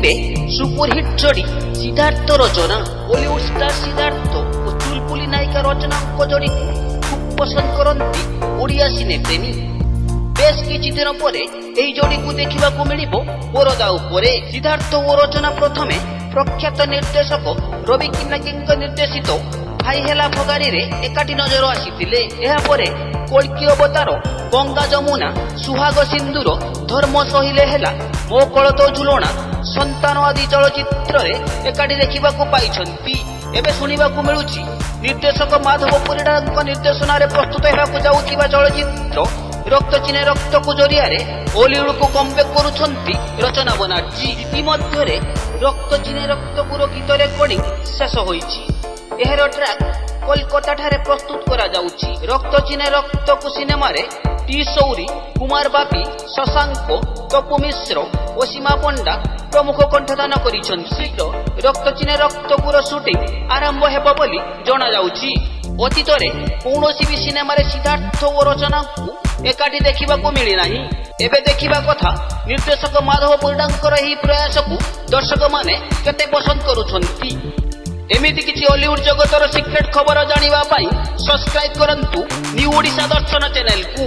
ଦେଖିବେ ସୁପରହିଟ୍ ଯୋଡ଼ି ସିଦ୍ଧାର୍ଥ ରଚନା। ବଲିଉଡ ଷ୍ଟାର ସିଦ୍ଧାର୍ଥ ଓ ଚୁଲବୁଲି ନାୟିକା ରଚନାଙ୍କ ଯୋଡ଼ିକୁ ଖୁବ୍ ପସନ୍ଦ କରନ୍ତି ଓଡ଼ିଆ ସିନେପ୍ରେମୀ। ବେଶ କିଛି ଦିନ ପରେ ଏହି ଯୋଡ଼ିକୁ ଦେଖିବାକୁ ମିଳିବ ପରଦା ଉପରେ। ସିଦ୍ଧାର୍ଥ ଓ ରଚନା ପ୍ରଥମେ ପ୍ରଖ୍ୟାତ ନିର୍ଦ୍ଦେଶକ ରବି କିର୍ଣ୍ଣାଙ୍କ ନିର୍ଦ୍ଦେଶିତ ଭାଇ ହେଲା ଭଗାରୀରେ ଏକାଠି ନଜର ଆସିଥିଲେ। ଏହାପରେ କଳ୍କି ଅବତାର, ଗଙ୍ଗା ଯମୁନା, ସୁହାଗ ସିନ୍ଦୁର, ଧର୍ମ ସହିଲେ ହେଲା, ମୋ କୋଳଥ ଝୁଲଣା, ସନ୍ତାନ ଆଦି ଚଳଚ୍ଚିତ୍ରରେ ଏକାଠି ଦେଖିବାକୁ ପାଇଛନ୍ତି। ଏବେ ଶୁଣିବାକୁ ମିଳୁଛି ନିର୍ଦ୍ଦେଶକ ମାଧବ ପରିଡ଼ାଙ୍କ ନିର୍ଦ୍ଦେଶନାରେ ପ୍ରସ୍ତୁତ ହେବାକୁ ଯାଉଥିବା ଚଳଚ୍ଚିତ୍ର ରକ୍ତ ଚିହ୍ନେ ରକ୍ତକୁ ଜରିଆରେ ବଲିଉଡକୁ କମ୍ବ୍ୟାକ୍ କରୁଛନ୍ତି ରଚନା ବାନାର୍ଜୀ। ଇତିମଧ୍ୟରେ ରକ୍ତ ଚିହ୍ନେ ରକ୍ତକୁର ଗୀତ ରେକର୍ଡିଂ ଶେଷ ହୋଇଛି। ଏହାର ଟ୍ରାକ୍ କୋଲକାତା ଠାରେ ପ୍ରସ୍ତୁତ କରାଯାଉଛି। ରକ୍ତ ଚିହ୍ନେ ରକ୍ତକୁ ସିନେମାରେ ଟି ସୌରୀ, କୁମାର ବାପି, ଶଶାଙ୍କ, ତପୁ ମିଶ୍ର ଓ ସୀମା ପଣ୍ଡା ପ୍ରମୁଖ କଣ୍ଠଦାନ କରିଛନ୍ତି। ଶୀଘ୍ର ରକ୍ତ ଚିହ୍ନେ ରକ୍ତକୁର ସୁଟିଂ ଆରମ୍ଭ ହେବ ବୋଲି ଜଣାଯାଉଛି। ଅତୀତରେ କୌଣସି ବି ସିନେମାରେ ସିଦ୍ଧାର୍ଥ ଓ ରଚନାଙ୍କୁ ଏକାଠି ଦେଖିବାକୁ ମିଳିନାହିଁ। ଏବେ ଦେଖିବା କଥା ନିର୍ଦ୍ଦେଶକ ମାଧବ ପରିଡ଼ାଙ୍କର ଏହି ପ୍ରୟାସକୁ ଦର୍ଶକମାନେ କେତେ ପସନ୍ଦ କରୁଛନ୍ତି। ଏମିତି କିଛି ହଲିଉଡ ଜଗତର ସିକ୍ରେଟ ଖବର ଜାଣିବା ପାଇଁ ସବସ୍କ୍ରାଇବ କରନ୍ତୁ ନ୍ୟୁ ଓଡ଼ିଶା ଦର୍ଶନ ଚ୍ୟାନେଲକୁ।